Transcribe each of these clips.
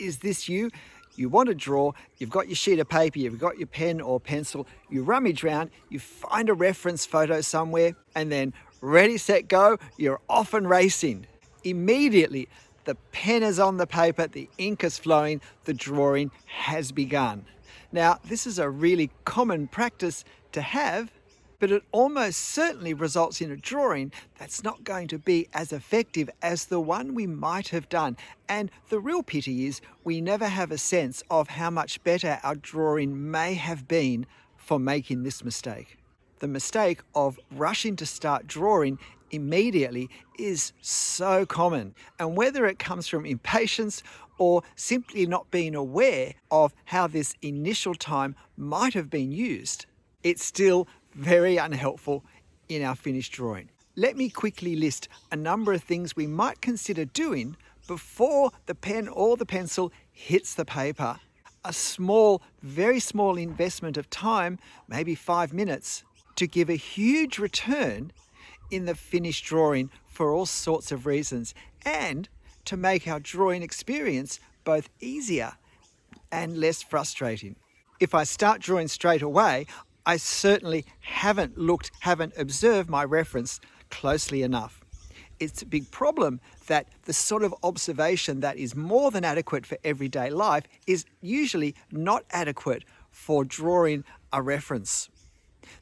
Is this you? You want to draw, you've got your sheet of paper, you've got your pen or pencil, you rummage around, you find a reference photo somewhere, and then ready, set, go, you're off and racing. Immediately, the pen is on the paper, the ink is flowing, the drawing has begun. Now, this is a really common practice to have, but it almost certainly results in a drawing that's not going to be as effective as the one we might have done. And the real pity is we never have a sense of how much better our drawing may have been for making this mistake. The mistake of rushing to start drawing immediately is so common. And whether it comes from impatience or simply not being aware of how this initial time might have been used, it's still very unhelpful in our finished drawing. Let me quickly list a number of things we might consider doing before the pen or the pencil hits the paper. A small, very small investment of time, maybe 5 minutes, to give a huge return in the finished drawing for all sorts of reasons, and to make our drawing experience both easier and less frustrating. If I start drawing straight away, I certainly haven't observed my reference closely enough. It's a big problem that the sort of observation that is more than adequate for everyday life is usually not adequate for drawing a reference.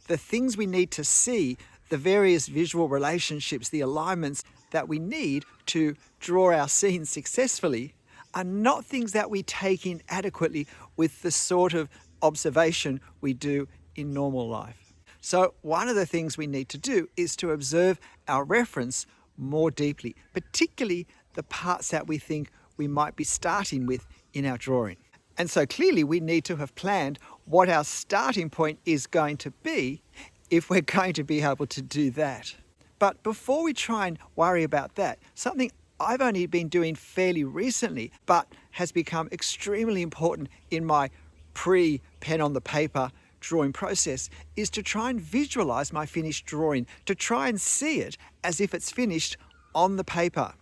The things we need to see, the various visual relationships, the alignments that we need to draw our scene successfully are not things that we take in adequately with the sort of observation we do in normal life. So one of the things we need to do is to observe our reference more deeply, particularly the parts that we think we might be starting with in our drawing. And so clearly we need to have planned what our starting point is going to be if we're going to be able to do that. But before we try and worry about that, something I've only been doing fairly recently, but has become extremely important in my pre-pen on the paper drawing process, is to try and visualize my finished drawing, to try and see it as if it's finished on the paper.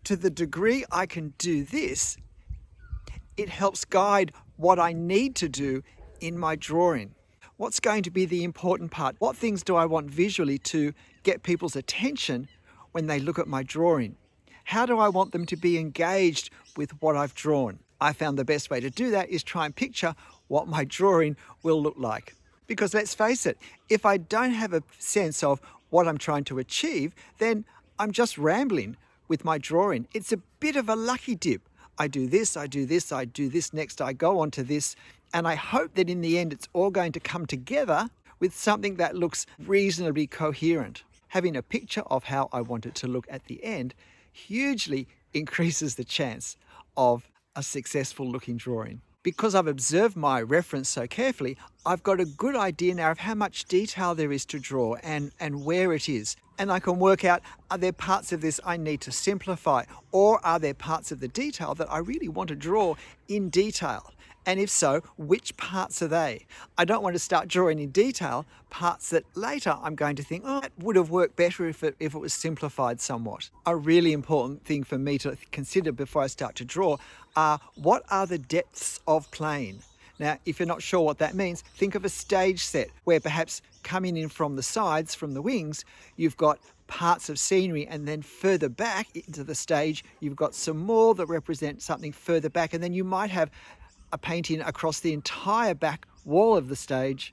To the degree I can do this, it helps guide what I need to do in my drawing. What's going to be the important part? What things do I want visually to get people's attention when they look at my drawing? How do I want them to be engaged with what I've drawn? I found the best way to do that is try and picture what my drawing will look like. Because let's face it, if I don't have a sense of what I'm trying to achieve, then I'm just rambling with my drawing. It's a bit of a lucky dip. I do this, I do this, I do this next, I go on to this, and I hope that in the end it's all going to come together with something that looks reasonably coherent. Having a picture of how I want it to look at the end hugely increases the chance of a successful looking drawing. Because I've observed my reference so carefully, I've got a good idea now of how much detail there is to draw and where it is. And I can work out, are there parts of this I need to simplify, or are there parts of the detail that I really want to draw in detail? And if so, which parts are they? I don't want to start drawing in detail parts that later I'm going to think, oh, that would have worked better if it was simplified somewhat. A really important thing for me to consider before I start to draw are what are the depths of plane? Now, if you're not sure what that means, think of a stage set where perhaps coming in from the sides, from the wings, you've got parts of scenery, and then further back into the stage, you've got some more that represent something further back, and then you might have a painting across the entire back wall of the stage,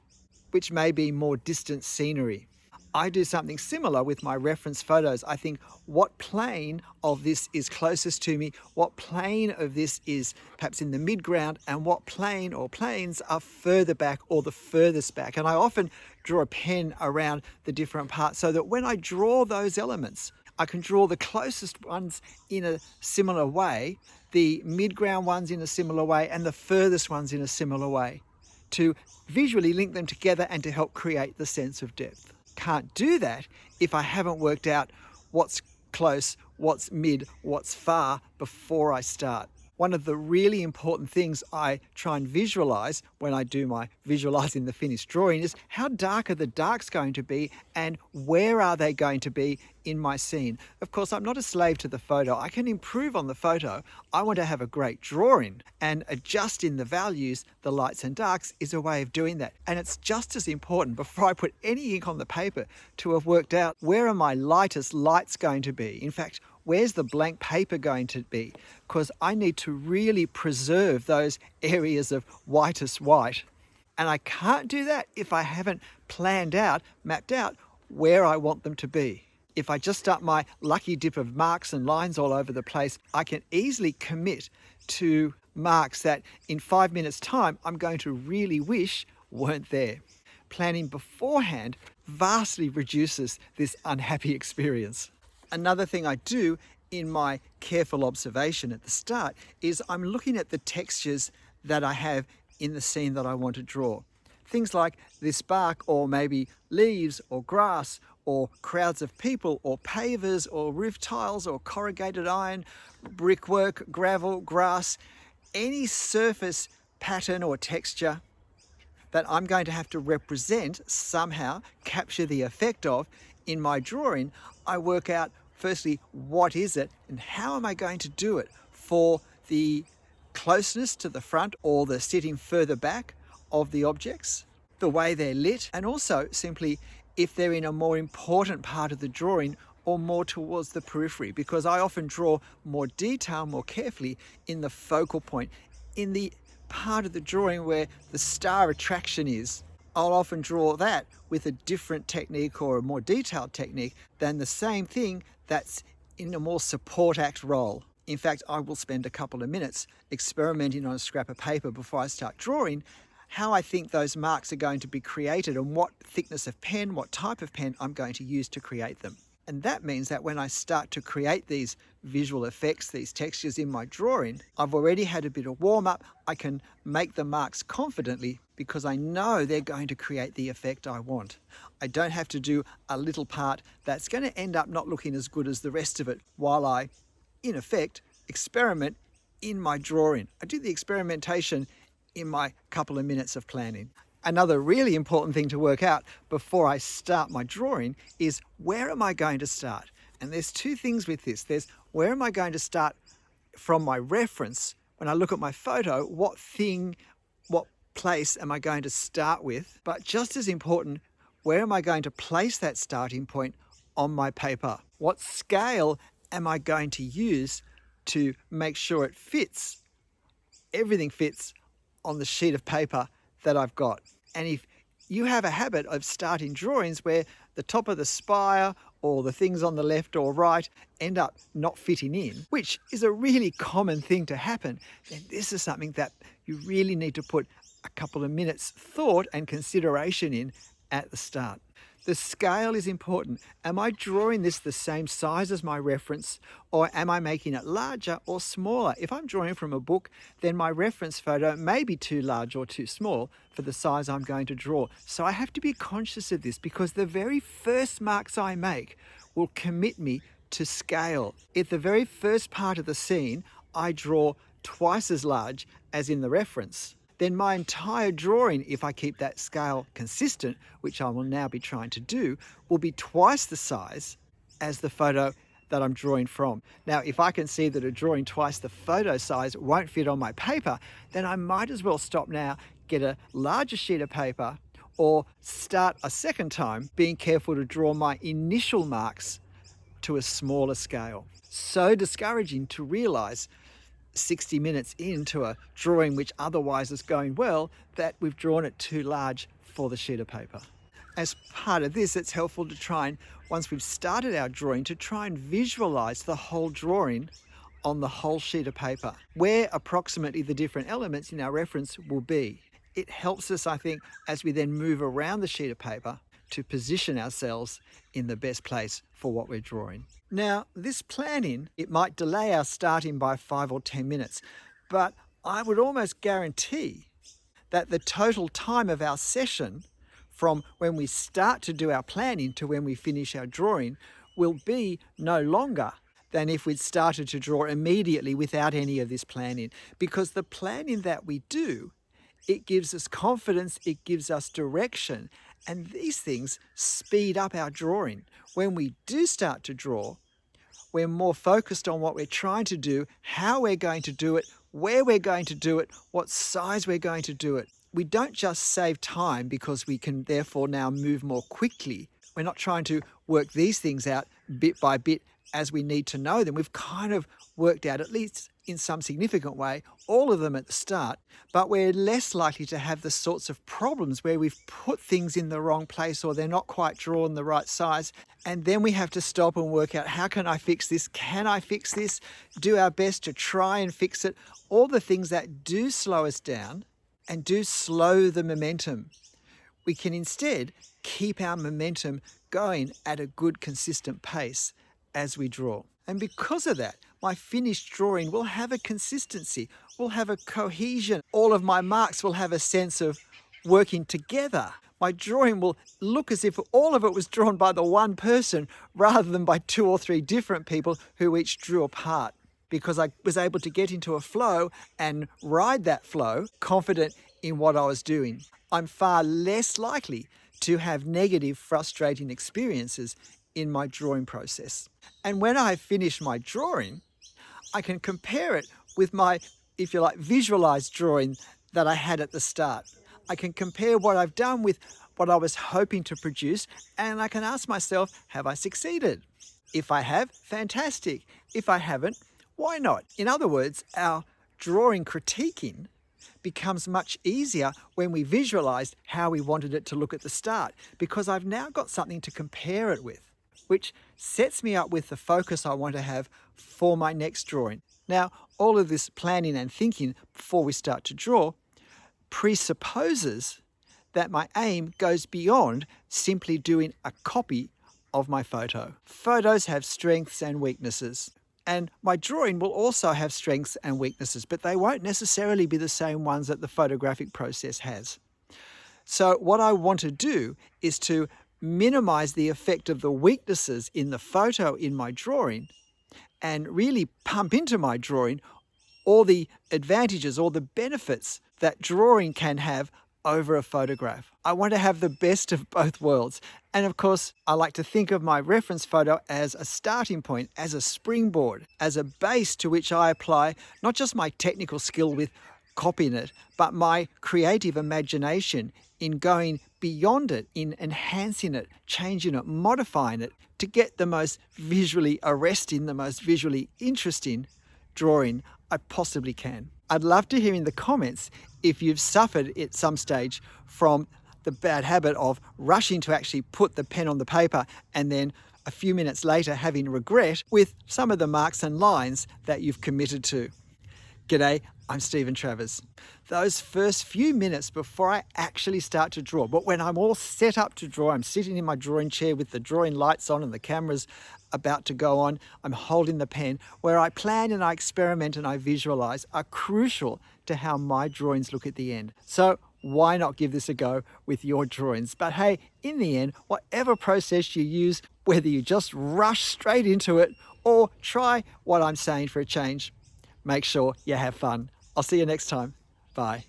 which may be more distant scenery. I do something similar with my reference photos. I think what plane of this is closest to me, what plane of this is perhaps in the midground, and what plane or planes are further back or the furthest back. And I often draw a pen around the different parts so that when I draw those elements, I can draw the closest ones in a similar way, the midground ones in a similar way, and the furthest ones in a similar way, to visually link them together and to help create the sense of depth. Can't do that if I haven't worked out what's close, what's mid, what's far before I start. One of the really important things I try and visualize when I do my visualizing the finished drawing is how dark are the darks going to be and where are they going to be in my scene. Of course, I'm not a slave to the photo. I can improve on the photo. I want to have a great drawing, and adjusting the values, the lights and darks, is a way of doing that. And it's just as important before I put any ink on the paper to have worked out where are my lightest lights going to be. In fact, where's the blank paper going to be? Because I need to really preserve those areas of whitest white. And I can't do that if I haven't planned out, mapped out where I want them to be. If I just start my lucky dip of marks and lines all over the place, I can easily commit to marks that in 5 minutes' time I'm going to really wish weren't there. Planning beforehand vastly reduces this unhappy experience. Another thing I do in my careful observation at the start is I'm looking at the textures that I have in the scene that I want to draw. Things like this bark, or maybe leaves or grass or crowds of people or pavers or roof tiles or corrugated iron, brickwork, gravel, grass, any surface pattern or texture that I'm going to have to represent, somehow capture the effect of in my drawing. I work out firstly, what is it and how am I going to do it for the closeness to the front or the sitting further back of the objects, the way they're lit, and also simply if they're in a more important part of the drawing or more towards the periphery, because I often draw more detail, more carefully in the focal point, in the part of the drawing where the star attraction is. I'll often draw that with a different technique or a more detailed technique than the same thing that's in a more support act role. In fact, I will spend a couple of minutes experimenting on a scrap of paper before I start drawing how I think those marks are going to be created and what thickness of pen, what type of pen I'm going to use to create them. And that means that when I start to create these visual effects, these textures in my drawing, I've already had a bit of warm up. I can make the marks confidently because I know they're going to create the effect I want. I don't have to do a little part that's going to end up not looking as good as the rest of it while I, in effect, experiment in my drawing. I do the experimentation in my couple of minutes of planning. Another really important thing to work out before I start my drawing is where am I going to start? And there's two things with this. There's where am I going to start from my reference. When I look at my photo, what place am I going to start with? But just as important, where am I going to place that starting point on my paper? What scale am I going to use to make sure it fits? Everything fits on the sheet of paper that I've got. And if you have a habit of starting drawings where the top of the spire or the things on the left or right end up not fitting in, which is a really common thing to happen, then this is something that you really need to put a couple of minutes thought and consideration in at the start. The scale is important. Am I drawing this the same size as my reference, or am I making it larger or smaller? If I'm drawing from a book, then my reference photo may be too large or too small for the size I'm going to draw. So I have to be conscious of this because the very first marks I make will commit me to scale. If the very first part of the scene I draw twice as large as in the reference, then my entire drawing, if I keep that scale consistent, which I will now be trying to do, will be twice the size as the photo that I'm drawing from. Now, if I can see that a drawing twice the photo size won't fit on my paper, then I might as well stop now, get a larger sheet of paper, or start a second time, being careful to draw my initial marks to a smaller scale. So discouraging to realize 60 minutes into a drawing which otherwise is going well, that we've drawn it too large for the sheet of paper. As part of this, it's helpful to try and, once we've started our drawing, to try and visualize the whole drawing on the whole sheet of paper, where approximately the different elements in our reference will be. It helps us, I think, as we then move around the sheet of paper to position ourselves in the best place for what we're drawing. Now, this planning, it might delay our starting by 5 or 10 minutes, but I would almost guarantee that the total time of our session from when we start to do our planning to when we finish our drawing will be no longer than if we'd started to draw immediately without any of this planning. Because the planning that we do, it gives us confidence, it gives us direction, and these things speed up our drawing. When we do start to draw, we're more focused on what we're trying to do, how we're going to do it, where we're going to do it, what size we're going to do it. We don't just save time because we can therefore now move more quickly. We're not trying to work these things out bit by bit as we need to know them. We've kind of worked out, at least in some significant way, all of them at the start, but we're less likely to have the sorts of problems where we've put things in the wrong place or they're not quite drawn the right size. And then we have to stop and work out, how can I fix this? Can I fix this? Do our best to try and fix it. All the things that do slow us down and do slow the momentum. We can instead keep our momentum going at a good, consistent pace as we draw. And because of that, my finished drawing will have a consistency, will have a cohesion. All of my marks will have a sense of working together. My drawing will look as if all of it was drawn by the one person rather than by 2 or 3 different people who each drew a part, because I was able to get into a flow and ride that flow confident in what I was doing. I'm far less likely to have negative, frustrating experiences in my drawing process. And when I finish my drawing, I can compare it with my, if you like, visualized drawing that I had at the start. I can compare what I've done with what I was hoping to produce, and I can ask myself, have I succeeded? If I have, fantastic. If I haven't, why not? In other words, our drawing critiquing becomes much easier when we visualize how we wanted it to look at the start, because I've now got something to compare it with, which sets me up with the focus I want to have for my next drawing. Now, all of this planning and thinking before we start to draw presupposes that my aim goes beyond simply doing a copy of my photo. Photos have strengths and weaknesses, and my drawing will also have strengths and weaknesses, but they won't necessarily be the same ones that the photographic process has. So what I want to do is to minimize the effect of the weaknesses in the photo in my drawing and really pump into my drawing all the advantages, all the benefits that drawing can have over a photograph. I want to have the best of both worlds. And of course, I like to think of my reference photo as a starting point, as a springboard, as a base to which I apply not just my technical skill with copying it, but my creative imagination in going beyond it, in enhancing it, changing it, modifying it to get the most visually arresting, the most visually interesting drawing I possibly can. I'd love to hear in the comments if you've suffered at some stage from the bad habit of rushing to actually put the pen on the paper and then a few minutes later having regret with some of the marks and lines that you've committed to. G'day, I'm Stephen Travers. Those first few minutes before I actually start to draw, but when I'm all set up to draw, I'm sitting in my drawing chair with the drawing lights on and the cameras about to go on, I'm holding the pen, where I plan and I experiment and I visualize, are crucial to how my drawings look at the end. So why not give this a go with your drawings? But hey, in the end, whatever process you use, whether you just rush straight into it or try what I'm saying for a change, make sure you have fun. I'll see you next time. Bye.